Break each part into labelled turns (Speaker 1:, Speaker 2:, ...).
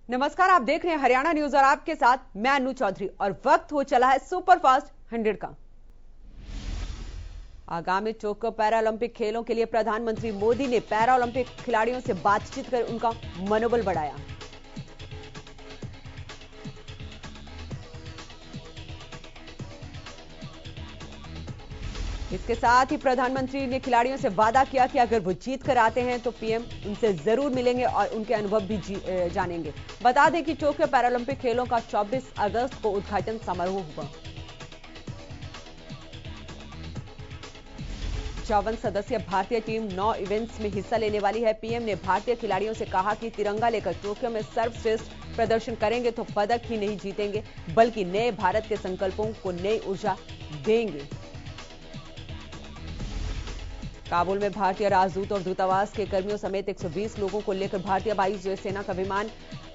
Speaker 1: नमस्कार, आप देख रहे हैं हरियाणा न्यूज और आपके साथ मैं अनु चौधरी। और वक्त हो चला है सुपरफास्ट 100 का। आगामी टोक्यो पैरालंपिक खेलों के लिए प्रधानमंत्री मोदी ने पैरालंपिक खिलाड़ियों से बातचीत कर उनका मनोबल बढ़ाया। इसके साथ ही प्रधानमंत्री ने खिलाड़ियों से वादा किया कि अगर वो जीत कर आते हैं तो पीएम उनसे जरूर मिलेंगे और उनके अनुभव भी जानेंगे। बता दें कि टोक्यो पैरालंपिक खेलों का 24 अगस्त को उद्घाटन समारोह हुआ। 54 सदस्यीय भारतीय टीम 9 इवेंट्स में हिस्सा लेने वाली है। पीएम ने भारतीय खिलाड़ियों से कहा कि तिरंगा लेकर टोक्यो में सर्वश्रेष्ठ प्रदर्शन करेंगे तो पदक ही नहीं जीतेंगे बल्कि नए भारत के संकल्पों को नई ऊर्जा देंगे। काबुल में भारतीय राजदूत और दूतावास के कर्मियों समेत 120 लोगों को लेकर भारतीय वायु सेना का विमान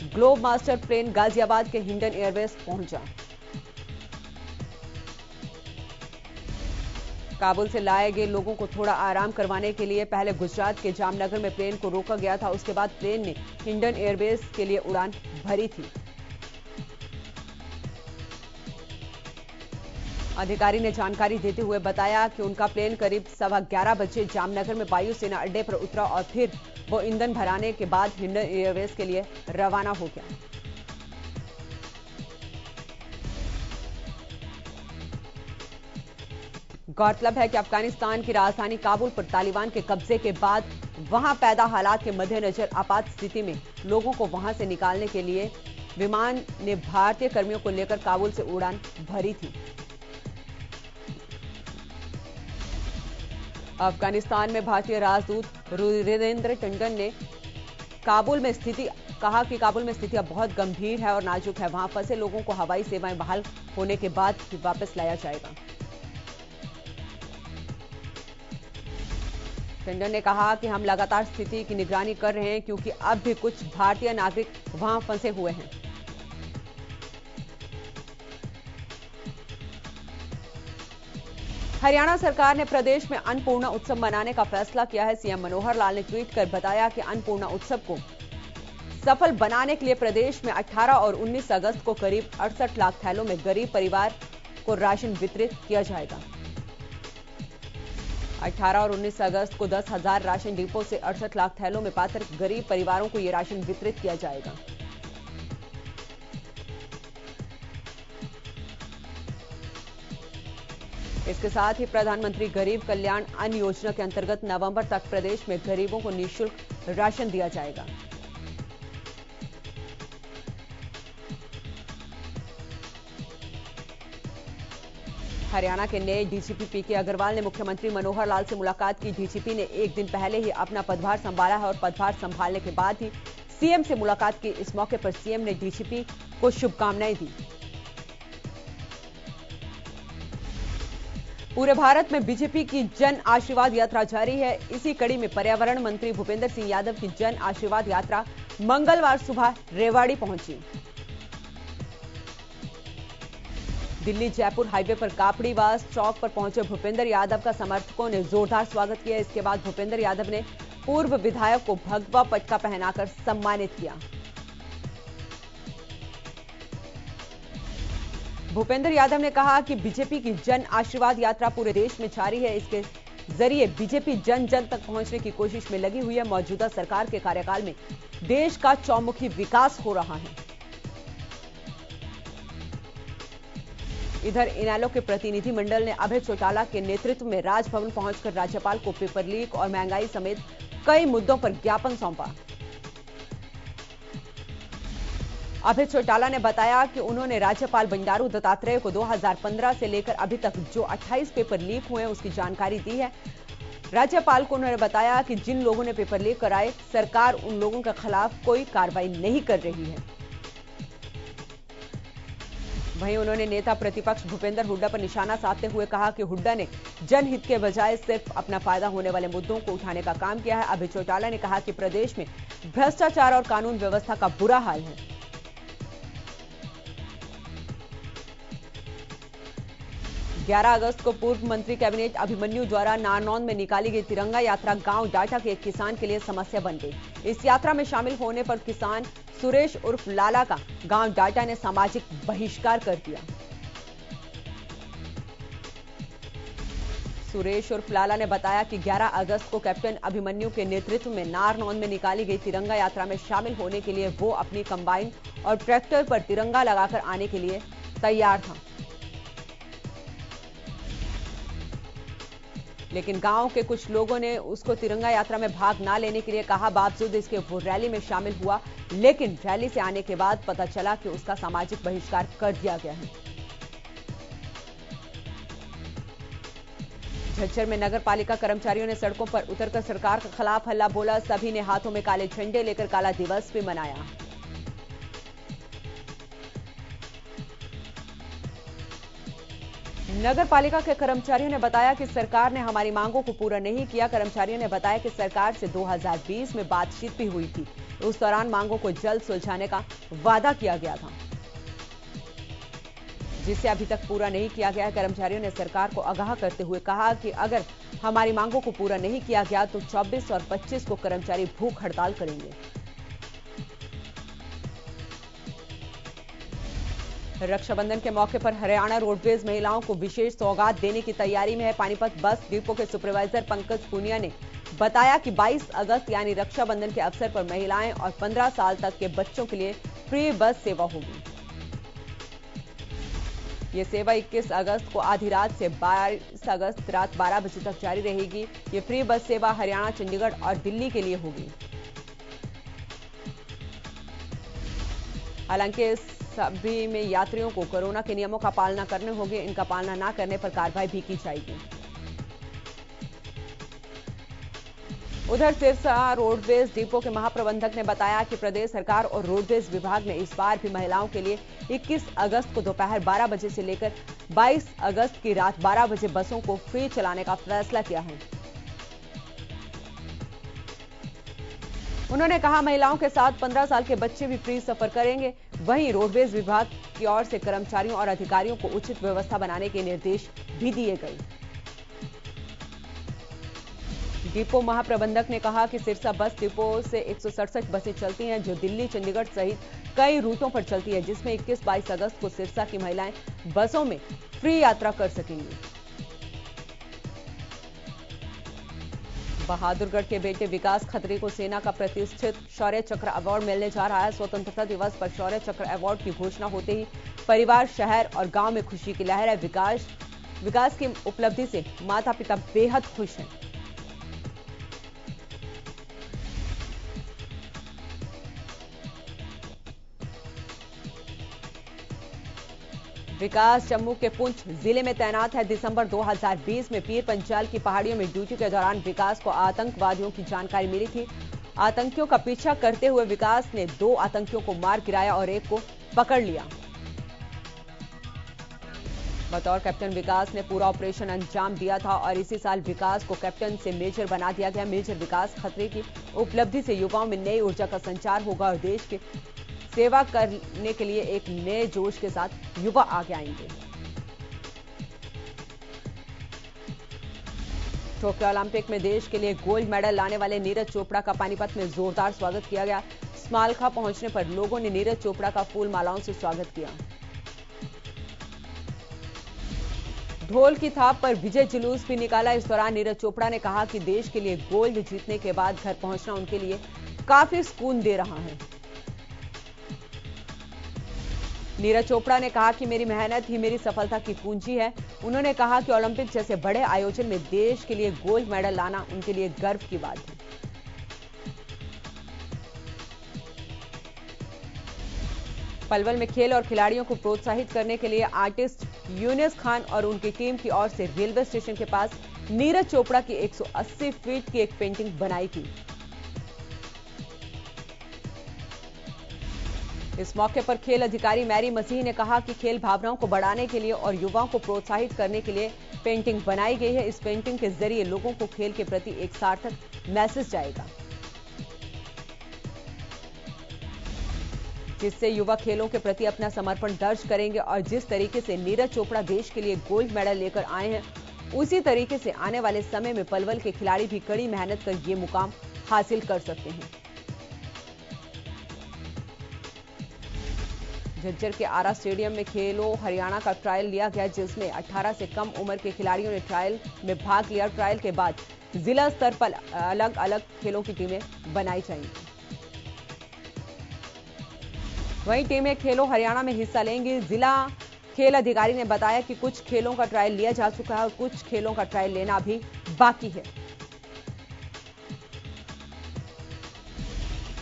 Speaker 1: ग्लोब मास्टर प्लेन गाजियाबाद के हिंडन एयरबेस पहुंचा। काबुल से लाए गए लोगों को थोड़ा आराम करवाने के लिए पहले गुजरात के जामनगर में प्लेन को रोका गया था। उसके बाद प्लेन ने हिंडन एयरबेस के लिए उड़ान भरी थी। अधिकारी ने जानकारी देते हुए बताया कि उनका प्लेन करीब 11:15 बजे जामनगर में वायुसेना अड्डे पर उतरा और फिर वो ईंधन भराने के बाद हिंडन एयरबेस के लिए रवाना हो गया। गौरतलब है कि अफगानिस्तान की राजधानी काबुल पर तालिबान के कब्जे के बाद वहां पैदा हालात के मद्देनजर आपात स्थिति में लोगों को वहां से निकालने के लिए विमान ने भारतीय कर्मियों को लेकर काबुल से उड़ान भरी थी। अफगानिस्तान में भारतीय राजदूत रुद्रेंद्र टंडन ने कहा कि काबुल में स्थिति अब बहुत गंभीर है और नाजुक है। वहां फंसे लोगों को हवाई सेवाएं बहाल होने के बाद ही वापस लाया जाएगा। टंडन ने कहा कि हम लगातार स्थिति की निगरानी कर रहे हैं क्योंकि अब भी कुछ भारतीय नागरिक वहां फंसे हुए हैं। हरियाणा सरकार ने प्रदेश में अन्नपूर्णा उत्सव मनाने का फैसला किया है। सीएम मनोहर लाल ने ट्वीट कर बताया कि अन्नपूर्णा उत्सव को सफल बनाने के लिए प्रदेश में 18 और 19 अगस्त को करीब 68 लाख थैलों में गरीब परिवार को राशन वितरित किया जाएगा। 18 और 19 अगस्त को 10,000 राशन डिपो से 68 लाख थैलों में पात्र गरीब परिवारों को यह राशन वितरित किया जाएगा। इसके साथ ही प्रधानमंत्री गरीब कल्याण अन्न योजना के अंतर्गत नवंबर तक प्रदेश में गरीबों को निःशुल्क राशन दिया जाएगा। हरियाणा के नए डीजीपी पीके अग्रवाल ने मुख्यमंत्री मनोहर लाल से मुलाकात की। डीजीपी ने एक दिन पहले ही अपना पदभार संभाला है और पदभार संभालने के बाद ही सीएम से मुलाकात की। इस मौके पर सीएम ने डीजीपी को शुभकामनाएं दी। पूरे भारत में बीजेपी की जन आशीर्वाद यात्रा जारी है। इसी कड़ी में पर्यावरण मंत्री भूपेंद्र सिंह यादव की जन आशीर्वाद यात्रा मंगलवार सुबह रेवाड़ी पहुंची। दिल्ली जयपुर हाईवे पर कापड़ीवास चौक पर पहुंचे भूपेंद्र यादव का समर्थकों ने जोरदार स्वागत किया। इसके बाद भूपेंद्र यादव ने पूर्व विधायक को भगवा पटका पहनाकर सम्मानित किया। भूपेंद्र यादव ने कहा कि बीजेपी की जन आशीर्वाद यात्रा पूरे देश में जारी है। इसके जरिए बीजेपी जन जन तक पहुंचने की कोशिश में लगी हुई है। मौजूदा सरकार के कार्यकाल में देश का चौमुखी विकास हो रहा है। इधर इनेलो के प्रतिनिधि मंडल ने अभय चौटाला के नेतृत्व में राजभवन पहुंचकर राज्यपाल को पेपर लीक और महंगाई समेत कई मुद्दों पर ज्ञापन सौंपा। अभय चौटाला ने बताया कि उन्होंने राज्यपाल बंडारू दत्तात्रेय को 2015 से लेकर अभी तक जो 28 पेपर लीक हुए हैं उसकी जानकारी दी है। राज्यपाल को उन्होंने बताया कि जिन लोगों ने पेपर लीक कराए सरकार उन लोगों के खिलाफ कोई कार्रवाई नहीं कर रही है। वहीं उन्होंने नेता प्रतिपक्ष भूपेंद्र हुड्डा पर निशाना साधते हुए कहा कि हुड्डा ने जनहित के बजाय सिर्फ अपना फायदा होने वाले मुद्दों को उठाने का काम किया है। अभय चौटाला ने कहा कि प्रदेश में भ्रष्टाचार और कानून व्यवस्था का बुरा हाल है। 11 अगस्त को पूर्व मंत्री कैबिनेट अभिमन्यु द्वारा नारनौंद में निकाली गई तिरंगा यात्रा गांव डाटा के एक किसान के लिए समस्या बन गई। इस यात्रा में शामिल होने पर किसान सुरेश उर्फ लाला का गांव डाटा ने सामाजिक बहिष्कार कर दिया। सुरेश उर्फ लाला ने बताया कि 11 अगस्त को कैप्टन अभिमन्यु के नेतृत्व में नारनौंद में निकाली गई तिरंगा यात्रा में शामिल होने के लिए वो अपनी कंबाइन और ट्रैक्टर पर तिरंगा लगाकर आने के लिए तैयार था, लेकिन गांव के कुछ लोगों ने उसको तिरंगा यात्रा में भाग ना लेने के लिए कहा। बावजूद इसके वो रैली में शामिल हुआ, लेकिन रैली से आने के बाद पता चला कि उसका सामाजिक बहिष्कार कर दिया गया है। झज्जर में नगर पालिका कर्मचारियों ने सड़कों पर उतरकर सरकार के खिलाफ हल्ला बोला। सभी ने हाथों में काले झंडे लेकर काला दिवस भी मनाया। नगर पालिका के कर्मचारियों ने बताया कि सरकार ने हमारी मांगों को पूरा नहीं किया। कर्मचारियों ने बताया कि सरकार से 2020 में बातचीत भी हुई थी, उस दौरान मांगों को जल्द सुलझाने का वादा किया गया था, जिसे अभी तक पूरा नहीं किया गया है। कर्मचारियों ने सरकार को आगाह करते हुए कहा कि अगर हमारी मांगों को पूरा नहीं किया गया तो 24 और 25 को कर्मचारी भूख हड़ताल करेंगे। रक्षाबंधन के मौके पर हरियाणा रोडवेज महिलाओं को विशेष सौगात देने की तैयारी में है। पानीपत बस डिपो के सुपरवाइजर पंकज पुनिया ने बताया कि 22 अगस्त यानी रक्षाबंधन के अवसर पर महिलाएं और 15 साल तक के बच्चों के लिए फ्री बस सेवा होगी। ये सेवा 21 अगस्त को आधी रात से 22 अगस्त रात 12 बजे तक जारी रहेगी। ये फ्री बस सेवा हरियाणा, चंडीगढ़ और दिल्ली के लिए होगी। हालांकि सभी में यात्रियों को कोरोना के नियमों का पालना करने होंगे। इनका पालना ना करने पर कार्रवाई भी की जाएगी। उधर सिरसा रोडवेज डिपो के महाप्रबंधक ने बताया कि प्रदेश सरकार और रोडवेज विभाग ने इस बार भी महिलाओं के लिए 21 अगस्त को दोपहर 12 बजे से लेकर 22 अगस्त की रात 12 बजे बसों को फ्री चलाने का फैसला किया है। उन्होंने कहा महिलाओं के साथ 15 साल के बच्चे भी फ्री सफर करेंगे। वहीं रोडवेज विभाग की ओर से कर्मचारियों और अधिकारियों को उचित व्यवस्था बनाने के निर्देश भी दिए गए। डिपो महाप्रबंधक ने कहा कि सिरसा बस डिपो से 167 बसें चलती हैं, जो दिल्ली, चंडीगढ़ सहित कई रूटों पर चलती है, जिसमें 21-22 अगस्त को सिरसा की महिलाएं बसों में फ्री यात्रा कर सकेंगी। बहादुरगढ़ के बेटे विकास खत्री को सेना का प्रतिष्ठित शौर्य चक्र अवार्ड मिलने जा रहा है। स्वतंत्रता दिवस पर शौर्य चक्र अवार्ड की घोषणा होते ही परिवार, शहर और गांव में खुशी की लहर है। विकास की उपलब्धि से माता पिता बेहद खुश हैं। विकास जम्मू के पुंछ जिले में तैनात है। दिसंबर 2020 में पीर पंजाल की पहाड़ियों में ड्यूटी के दौरान विकास को आतंकवादियों की जानकारी मिली थी। आतंकियों का पीछा करते हुए विकास ने 2 आतंकियों को मार गिराया और एक को पकड़ लिया। बतौर कैप्टन विकास ने पूरा ऑपरेशन अंजाम दिया था और इसी साल विकास को कैप्टन से मेजर बना दिया गया। मेजर विकास खत्री की उपलब्धि से युवाओं में नई ऊर्जा का संचार होगा और देश के सेवा करने के लिए एक नए जोश के साथ युवा आगे आएंगे। टोक्यो ओलंपिक में देश के लिए गोल्ड मेडल लाने वाले नीरज चोपड़ा का पानीपत में जोरदार स्वागत किया गया। स्मारका पहुंचने पर लोगों ने नीरज चोपड़ा का फूल मालाओं से स्वागत किया। ढोल की थाप पर विजय जुलूस भी निकाला। इस दौरान नीरज चोपड़ा ने कहा कि देश के लिए गोल्ड जीतने के बाद घर पहुंचना उनके लिए काफी सुकून दे रहा है। नीरज चोपड़ा ने कहा कि मेरी मेहनत ही मेरी सफलता की कुंजी है। उन्होंने कहा कि ओलंपिक जैसे बड़े आयोजन में देश के लिए गोल्ड मेडल लाना उनके लिए गर्व की बात है। पलवल में खेल और खिलाड़ियों को प्रोत्साहित करने के लिए आर्टिस्ट यूनिस खान और उनकी टीम की ओर से रेलवे स्टेशन के पास नीरज चोपड़ा की 180 फीट की एक पेंटिंग बनाई थी। इस मौके पर खेल अधिकारी मैरी मसीह ने कहा कि खेल भावनाओं को बढ़ाने के लिए और युवाओं को प्रोत्साहित करने के लिए पेंटिंग बनाई गई है। इस पेंटिंग के जरिए लोगों को खेल के प्रति एक सार्थक मैसेज जाएगा, जिससे युवा खेलों के प्रति अपना समर्पण दर्ज करेंगे और जिस तरीके से नीरज चोपड़ा देश के लिए गोल्ड मेडल लेकर आए हैं, उसी तरीके से आने वाले समय में पलवल के खिलाड़ी भी कड़ी मेहनत कर ये मुकाम हासिल कर सकते हैं। झज्जर के आरा स्टेडियम में खेलो हरियाणा का ट्रायल लिया गया, जिसमें 18 से कम उम्र के खिलाड़ियों ने ट्रायल में भाग लिया। ट्रायल के बाद जिला स्तर पर अलग अलग खेलों की टीमें बनाई जाएंगी। वहीं टीमें खेलो हरियाणा में हिस्सा लेंगी। जिला खेल अधिकारी ने बताया कि कुछ खेलों का ट्रायल लिया जा चुका है और कुछ खेलों का ट्रायल लेना भी बाकी है।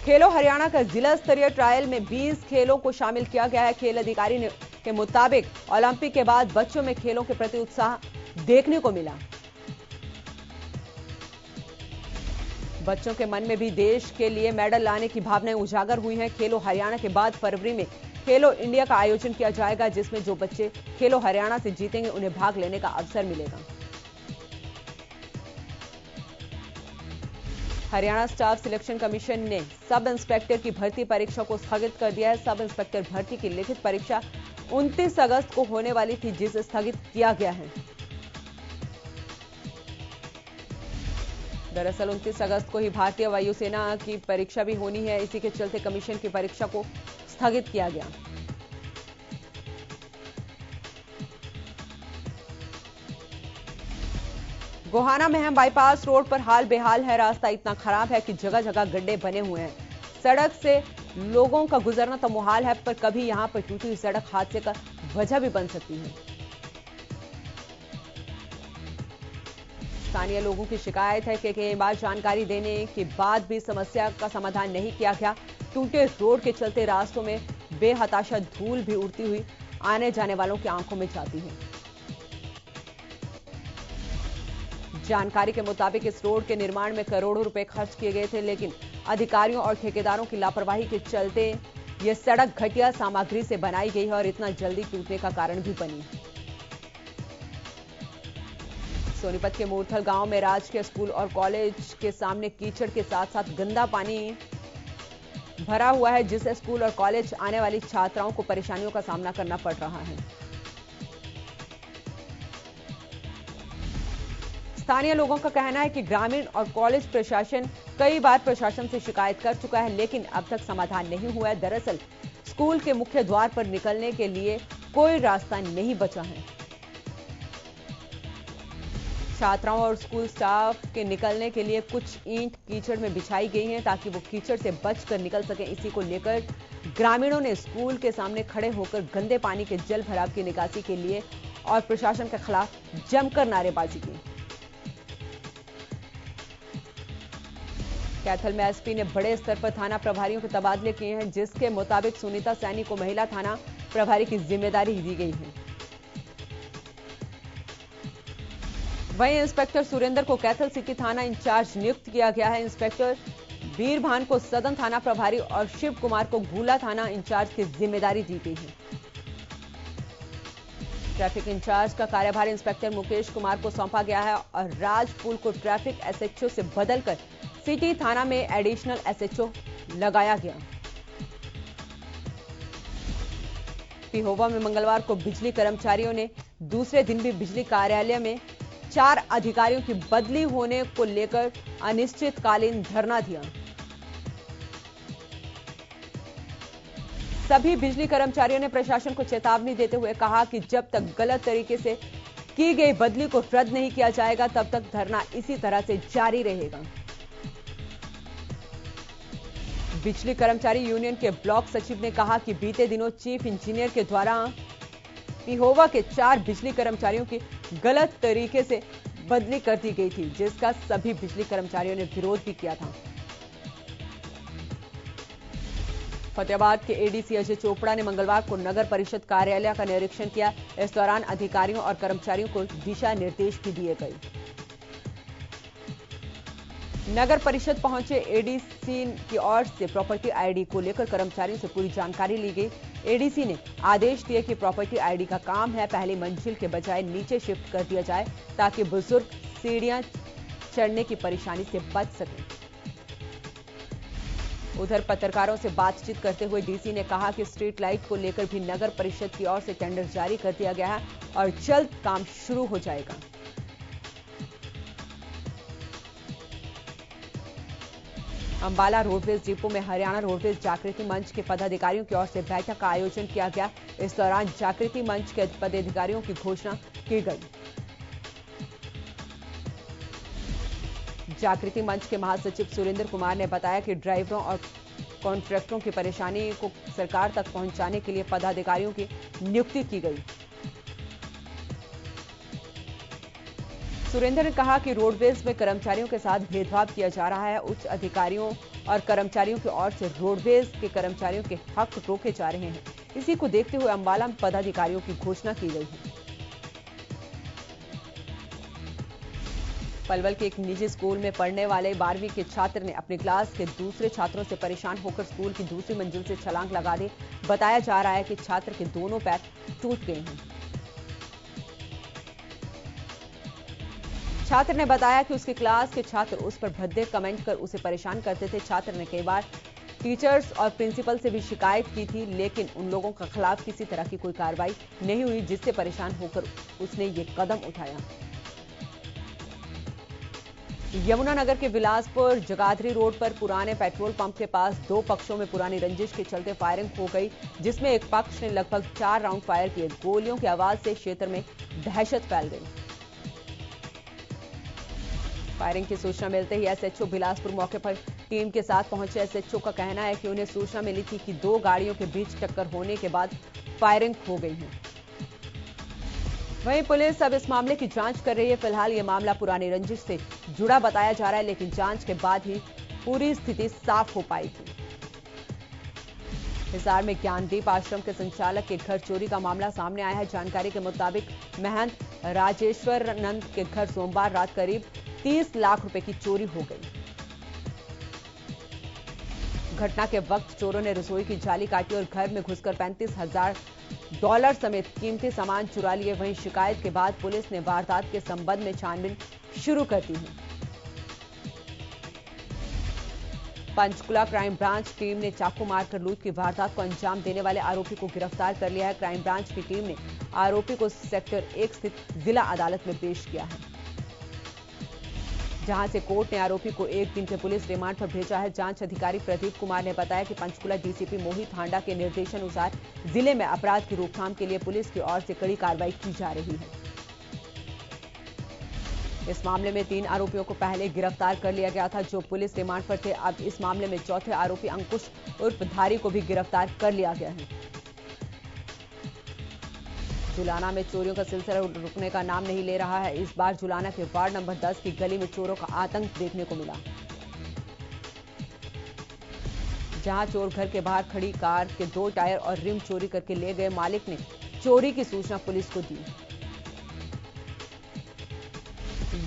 Speaker 1: खेलो हरियाणा का जिला स्तरीय ट्रायल में 20 खेलों को शामिल किया गया है। खेल अधिकारी के मुताबिक ओलंपिक के बाद बच्चों में खेलों के प्रति उत्साह देखने को मिला। बच्चों के मन में भी देश के लिए मेडल लाने की भावनाएं उजागर हुई हैं। खेलो हरियाणा के बाद फरवरी में खेलो इंडिया का आयोजन किया जाएगा, जिसमें जो बच्चे खेलो हरियाणा से जीतेंगे उन्हें भाग लेने का अवसर मिलेगा। हरियाणा स्टाफ सिलेक्शन कमीशन ने सब इंस्पेक्टर की भर्ती परीक्षा को स्थगित कर दिया है। सब इंस्पेक्टर भर्ती की लिखित परीक्षा 29 अगस्त को होने वाली थी, जिसे स्थगित किया गया है। दरअसल 29 अगस्त को ही भारतीय वायुसेना की परीक्षा भी होनी है। इसी के चलते कमीशन की परीक्षा को स्थगित किया गया। गोहाना में बाईपास रोड पर हाल बेहाल है। रास्ता इतना खराब है कि जगह जगह गड्ढे बने हुए हैं। सड़क से लोगों का गुजरना तो मुहाल है, पर कभी यहां पर टूटी हुई सड़क हादसे का वजह भी बन सकती है। स्थानीय लोगों की शिकायत है कि कई बार जानकारी देने के बाद भी समस्या का समाधान नहीं किया गया। टूटे रोड के चलते रास्तों में बेहताशा धूल भी उड़ती हुई आने जाने वालों की आंखों में जाती है। जानकारी के मुताबिक इस रोड के निर्माण में करोड़ों रुपए खर्च किए गए थे, लेकिन अधिकारियों और ठेकेदारों की लापरवाही के चलते यह सड़क घटिया सामग्री से बनाई गई है और इतना जल्दी टूटने का कारण भी बनी। सोनीपत के मूर्थल गांव में राजकीय स्कूल और कॉलेज के सामने कीचड़ के साथ साथ गंदा पानी भरा हुआ है, जिससे स्कूल और कॉलेज आने वाली छात्राओं को परेशानियों का सामना करना पड़ रहा है। स्थानीय लोगों का कहना है कि ग्रामीण और कॉलेज प्रशासन कई बार प्रशासन से शिकायत कर चुका है, लेकिन अब तक समाधान नहीं हुआ है। दरअसल स्कूल के मुख्य द्वार पर निकलने के लिए कोई रास्ता नहीं बचा है। छात्राओं और स्कूल स्टाफ के निकलने के लिए कुछ ईंट कीचड़ में बिछाई गई हैं, ताकि वो कीचड़ से बचकर निकल सके। इसी को लेकर ग्रामीणों ने स्कूल के सामने खड़े होकर गंदे पानी के जल भराव की निकासी के लिए और प्रशासन के खिलाफ जमकर नारेबाजी की। कैथल में एसपी ने बड़े स्तर पर थाना प्रभारियों के तबादले किए हैं, जिसके मुताबिक सुनीता सैनी को महिला थाना प्रभारी की जिम्मेदारी दी गई है। वहीं इंस्पेक्टर सुरेंद्र को कैथल सिटी थाना इंचार्ज नियुक्त किया गया है। इंस्पेक्टर वीरभान को सदन थाना प्रभारी और शिव कुमार को गूला थाना इंचार्ज की जिम्मेदारी दी गई है। ट्रैफिक इंचार्ज का कार्यभार इंस्पेक्टर मुकेश कुमार को सौंपा गया है और राजपुल को ट्रैफिक एसएचओ से बदलकर सिटी थाना में एडिशनल एसएचओ लगाया गया। पिहोवा में मंगलवार को बिजली कर्मचारियों ने दूसरे दिन भी बिजली कार्यालय में 4 अधिकारियों की बदली होने को लेकर अनिश्चितकालीन धरना दिया। सभी बिजली कर्मचारियों ने प्रशासन को चेतावनी देते हुए कहा कि जब तक गलत तरीके से की गई बदली को रद्द नहीं किया जाएगा, तब तक धरना इसी तरह से जारी रहेगा। बिजली कर्मचारी यूनियन के ब्लॉक सचिव ने कहा कि बीते दिनों चीफ इंजीनियर के द्वारा पिहोवा के 4 बिजली कर्मचारियों की गलत तरीके से बदली कर दी गई थी, जिसका सभी बिजली कर्मचारियों ने विरोध भी किया था। फतेहाबाद के एडीसी अजय चोपड़ा ने मंगलवार को नगर परिषद कार्यालय का निरीक्षण किया। इस दौरान अधिकारियों और कर्मचारियों को दिशा निर्देश भी दिए गए। नगर परिषद पहुंचे एडीसी की ओर से प्रॉपर्टी आईडी को लेकर कर्मचारियों से पूरी जानकारी ली गई। एडीसी ने आदेश दिए कि प्रॉपर्टी आईडी का काम है पहली मंजिल के बजाय नीचे शिफ्ट कर दिया जाए, ताकि बुजुर्ग सीढ़ियां चढ़ने की परेशानी से बच सकें। उधर पत्रकारों से बातचीत करते हुए डीसी ने कहा कि स्ट्रीट लाइट को लेकर भी नगर परिषद की ओर से टेंडर जारी कर दिया गया है और जल्द काम शुरू हो जाएगा। अंबाला रोडवेज डिपो में हरियाणा रोडवेज जागृति मंच के पदाधिकारियों की ओर से बैठक का आयोजन किया गया। इस दौरान जागृति मंच के पदाधिकारियों की घोषणा की गई। जागृति मंच के महासचिव सुरेंद्र कुमार ने बताया कि ड्राइवरों और कॉन्ट्रैक्टरों की परेशानी को सरकार तक पहुंचाने के लिए पदाधिकारियों की नियुक्ति की गई। सुरेंद्र ने कहा कि रोडवेज में कर्मचारियों के साथ भेदभाव किया जा रहा है। उच्च अधिकारियों और कर्मचारियों की ओर से रोडवेज के कर्मचारियों के हक रोके जा रहे हैं। इसी को देखते हुए अंबाला में पदाधिकारियों की घोषणा की गई है। पलवल के एक निजी स्कूल में पढ़ने वाले 12वीं के छात्र ने अपनी क्लास के दूसरे छात्रों से परेशान होकर स्कूल की दूसरी मंजिल से छलांग लगा दी। बताया जा रहा है कि छात्र के दोनों पैर टूट गए हैं। छात्र ने बताया कि उसकी क्लास के छात्र उस पर भद्दे कमेंट कर उसे परेशान करते थे। छात्र ने कई बार टीचर्स और प्रिंसिपल से भी शिकायत की थी, लेकिन उन लोगों के खिलाफ किसी तरह की कोई कार्रवाई नहीं हुई, जिससे परेशान होकर उसने ये कदम उठाया। यमुनानगर के बिलासपुर जगाधरी रोड पर पुराने पेट्रोल पंप के पास दो पक्षों में पुरानी रंजिश के चलते फायरिंग हो गई, जिसमें एक पक्ष ने लगभग 4 राउंड फायर किए। गोलियों की आवाज से क्षेत्र में दहशत फैल गई। फायरिंग की सूचना मिलते ही एसएचओ बिलासपुर मौके पर टीम के साथ पहुंचे। एसएचओ का कहना है कि उन्हें सूचना मिली थी कि 2 गाड़ियों के बीच टक्कर होने के बाद फायरिंग हो गई है। वहीं पुलिस अब इस मामले की जांच कर रही है। फिलहाल यह मामला पुरानी रंजिश से जुड़ा बताया जा रहा है, लेकिन जांच के बाद ही पूरी स्थिति साफ हो पाएगी। हिसार में ज्ञानदीप आश्रम के संचालक के घर चोरी का मामला सामने आया है। जानकारी के मुताबिक महंत राजेश्वर नंद के घर सोमवार रात करीब 30 लाख रुपए की चोरी हो गई। घटना के वक्त चोरों ने रसोई की जाली काटी और घर में घुसकर $35,000 समेत कीमती सामान चुरा लिए। वहीं शिकायत के बाद पुलिस ने वारदात के संबंध में छानबीन शुरू कर दी है। पंचकुला क्राइम ब्रांच टीम ने चाकू मारकर लूट की वारदात को अंजाम देने वाले आरोपी को गिरफ्तार कर लिया है। क्राइम ब्रांच की टीम ने आरोपी को सेक्टर 1 स्थित जिला अदालत में पेश किया है, जहां से कोर्ट ने आरोपी को 1 दिन के पुलिस रिमांड पर भेजा है। जांच अधिकारी प्रदीप कुमार ने बताया कि पंचकुला डीसीपी मोहित हांडा के निर्देशानुसार जिले में अपराध की रोकथाम के लिए पुलिस की ओर से कड़ी कार्रवाई की जा रही है। इस मामले में 3 आरोपियों को पहले गिरफ्तार कर लिया गया था, जो पुलिस रिमांड पर थे। अब इस मामले में चौथे आरोपी अंकुश उर्फ धारी को भी गिरफ्तार कर लिया गया है। जुलाना में चोरियों का सिलसिला रुकने का नाम नहीं ले रहा है। इस बार जुलाना के वार्ड नंबर 10 की गली में चोरों का आतंक देखने को मिला, जहां चोर घर के बाहर खड़ी कार के 2 टायर और रिम चोरी करके ले गए। मालिक ने चोरी की सूचना पुलिस को दी।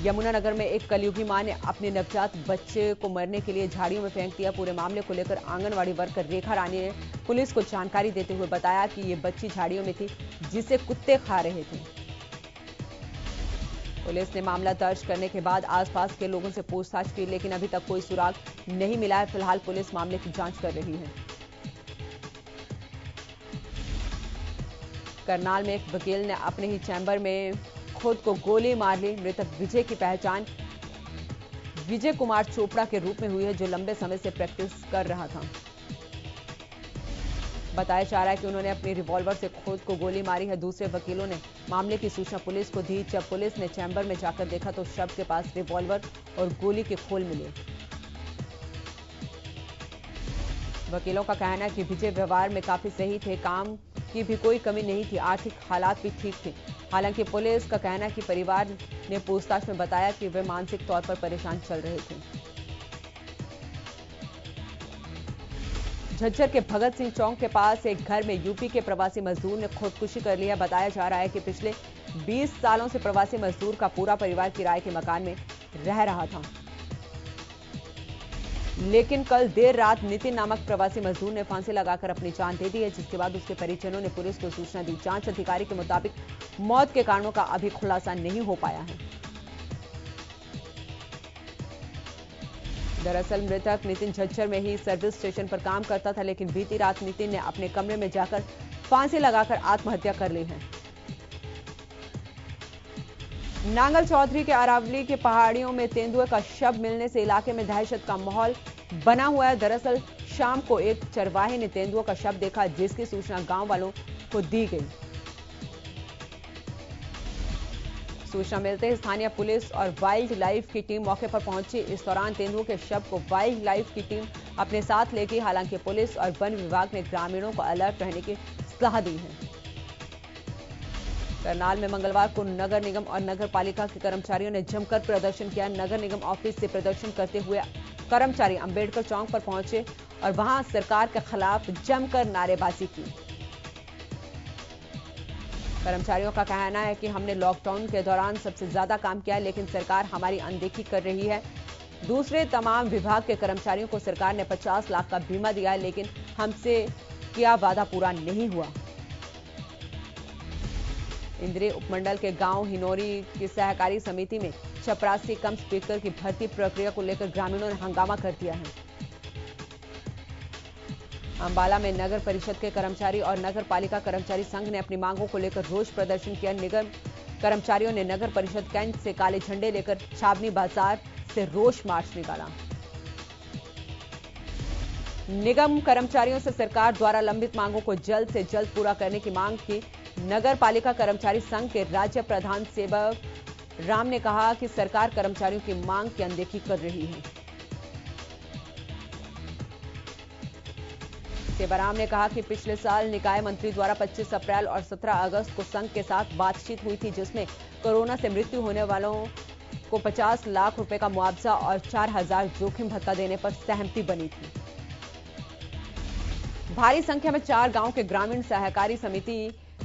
Speaker 1: यमुनानगर में एक कलयुगी मां ने अपने नवजात बच्चे को मरने के लिए झाड़ियों में फेंक दिया। पूरे मामले को लेकर आंगनवाड़ी वर्कर रेखा रानी ने पुलिस को जानकारी देते हुए बताया कि ये बच्ची झाड़ियों में थी, जिसे कुत्ते खा रहे थे। पुलिस ने मामला दर्ज करने के बाद आसपास के लोगों से पूछताछ की, लेकिन अभी तक कोई सुराग नहीं मिला है। फिलहाल पुलिस मामले की जांच कर रही है। करनाल में एक वकील ने अपने ही चैम्बर में खुद को गोली मार ली। मृतक विजय की पहचान विजय कुमार चोपड़ा के रूप में हुई है, जो लंबे समय से प्रैक्टिस कर रहा था। बताया जा रहा है कि उन्होंने अपनी रिवॉल्वर से खुद को गोली मारी है। दूसरे वकीलों ने मामले की सूचना पुलिस को दी। जब पुलिस ने चैम्बर में जाकर देखा तो शव के पास रिवॉल्वर और गोली के खोल मिले। वकीलों का कहना है कि विजय व्यवहार में काफी सही थे, काम की भी कोई कमी नहीं थी, आर्थिक हालात भी ठीक थे। हालांकि पुलिस का कहना है कि परिवार ने पूछताछ में बताया कि वे मानसिक तौर पर परेशान चल रहे थे। झज्जर के भगत सिंह चौक के पास एक घर में यूपी के प्रवासी मजदूर ने खुदकुशी कर ली है। बताया जा रहा है कि पिछले 20 सालों से प्रवासी मजदूर का पूरा परिवार किराए के मकान में रह रहा था, लेकिन कल देर रात नितिन नामक प्रवासी मजदूर ने फांसी लगाकर अपनी जान दे दी है, जिसके बाद उसके परिजनों ने पुलिस को सूचना दी। जांच अधिकारी के मुताबिक मौत के कारणों का अभी खुलासा नहीं हो पाया है। दरअसल मृतक नितिन झज्जर में ही सर्विस स्टेशन पर काम करता था, लेकिन बीती रात नितिन ने अपने कमरे में जाकर फांसी लगाकर आत्महत्या कर ली है। नांगल चौधरी के अरावली के पहाड़ियों में तेंदुए का शव मिलने से इलाके में दहशत का माहौल बना हुआ है। दरअसल शाम को एक चरवाहे ने तेंदुओं का शव देखा, जिसकी सूचना गांव वालों को दी गई। सूचना मिलते ही स्थानीय पुलिस और वाइल्ड लाइफ की टीम मौके पर पहुंची। इस दौरान तेंदुओं के शव को वाइल्ड लाइफ की टीम अपने साथ ले गई। हालांकि पुलिस और वन विभाग ने ग्रामीणों को अलर्ट रहने की सलाह दी है। करनाल में मंगलवार को नगर निगम और नगर पालिका के कर्मचारियों ने जमकर प्रदर्शन किया। नगर निगम ऑफिस से प्रदर्शन करते हुए कर्मचारी अंबेडकर चौक पर पहुंचे और वहां सरकार के खिलाफ जमकर नारेबाजी की। कर्मचारियों का कहना है कि हमने लॉकडाउन के दौरान सबसे ज्यादा काम किया, लेकिन सरकार हमारी अनदेखी कर रही है। दूसरे तमाम विभाग के कर्मचारियों को सरकार ने 50 लाख का बीमा दिया है, लेकिन हमसे किया वादा पूरा नहीं हुआ। इंद्री उपमंडल के गांव हिनोरी की सहकारी समिति में चपरासी कम स्पीकर की भर्ती प्रक्रिया को लेकर ग्रामीणों ने हंगामा कर दिया है। अंबाला में नगर परिषद के कर्मचारी और नगर पालिका कर्मचारी संघ ने अपनी मांगों को लेकर रोष प्रदर्शन किया। निगम कर्मचारियों ने नगर परिषद कैंट से काले झंडे लेकर छावनी बाजार से रोष मार्च निकाला। निगम कर्मचारियों से सरकार द्वारा लंबित मांगों को जल्द से जल्द पूरा करने की मांग की। नगर पालिका कर्मचारी संघ के राज्य प्रधान सेवक राम ने कहा कि सरकार कर्मचारियों की मांग की अनदेखी कर रही है। सेवाराम ने कहा कि पिछले साल निकाय मंत्री द्वारा 25 अप्रैल और 17 अगस्त को संघ के साथ बातचीत हुई थी, जिसमें कोरोना से मृत्यु होने वालों को 50 लाख रुपए का मुआवजा और 4000 जोखिम भत्ता देने पर सहमति बनी थी। भारी संख्या में 4 गांव के ग्रामीण सहकारी समिति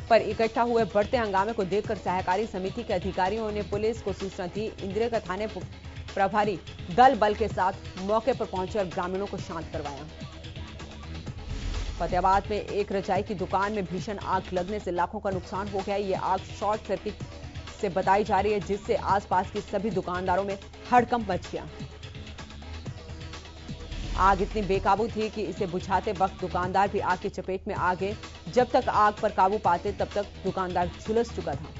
Speaker 1: पर इकट्ठा हुए बढ़ते हंगामे को देखकर सहकारी समिति के अधिकारियों ने पुलिस को सूचना दी। इंदिरा का थाने प्रभारी दल बल के साथ मौके पर पहुंचे और ग्रामीणों को शांत करवाया। फतेहाबाद में एक रजाई की दुकान में भीषण आग लगने से लाखों का नुकसान हो गया। ये आग शॉर्ट सर्किट से बताई जा रही है, जिससे आसपास की सभी दुकानदारों में हड़कंप मच गया। आग इतनी बेकाबू थी कि इसे बुझाते वक्त दुकानदार भी आग की चपेट में आ गए। जब तक आग पर काबू पाते तब तक दुकानदार झुलस चुका था।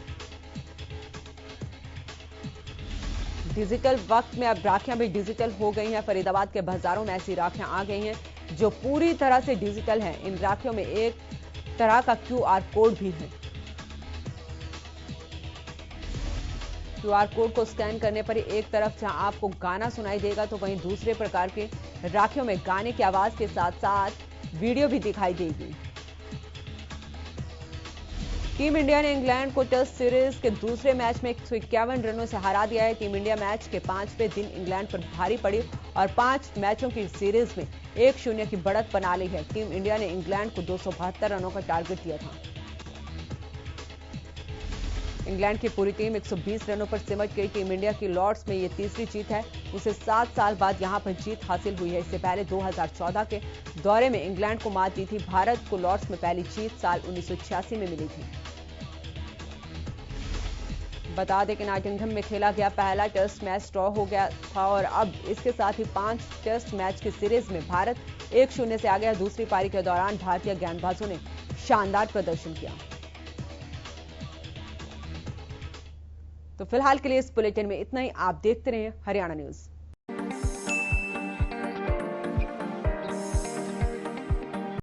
Speaker 1: डिजिटल वक्त में अब राखियां भी डिजिटल हो गई हैं। फरीदाबाद के बाजारों में ऐसी राखियां आ गई हैं जो पूरी तरह से डिजिटल हैं। इन राखियों में एक तरह का QR कोड भी है। QR कोड को स्कैन करने पर एक तरफ जहां आपको गाना सुनाई देगा, तो वहीं दूसरे प्रकार के राखियों में गाने की आवाज के साथ साथ वीडियो भी दिखाई देगी। टीम इंडिया ने इंग्लैंड को टेस्ट सीरीज के दूसरे मैच में 151 रनों से हरा दिया है। टीम इंडिया मैच के 5वें दिन इंग्लैंड पर भारी पड़ी और 5 मैचों की सीरीज में 1-0 की बढ़त बना ली है। टीम इंडिया ने इंग्लैंड को 272 रनों का टारगेट दिया था। इंग्लैंड की पूरी टीम 120 रनों पर सिमट गई। टीम इंडिया की लॉर्ड्स में यह तीसरी जीत है। उसे 7 साल बाद यहां पर जीत हासिल हुई है। इससे पहले 2014 के दौरे में इंग्लैंड को मात दी थी। भारत को लॉर्ड्स में पहली जीत साल 1986 में मिली थी। बता दें कि नॉटिंघम में खेला गया पहला टेस्ट मैच ड्रॉ हो गया था और अब इसके साथ ही 5 टेस्ट मैच की सीरीज में भारत 1-0 से आ गया। दूसरी पारी के दौरान भारतीय गेंदबाजों ने शानदार प्रदर्शन किया। तो फिलहाल के लिए इस बुलेटिन में इतना ही। आप देखते रहिए हरियाणा न्यूज।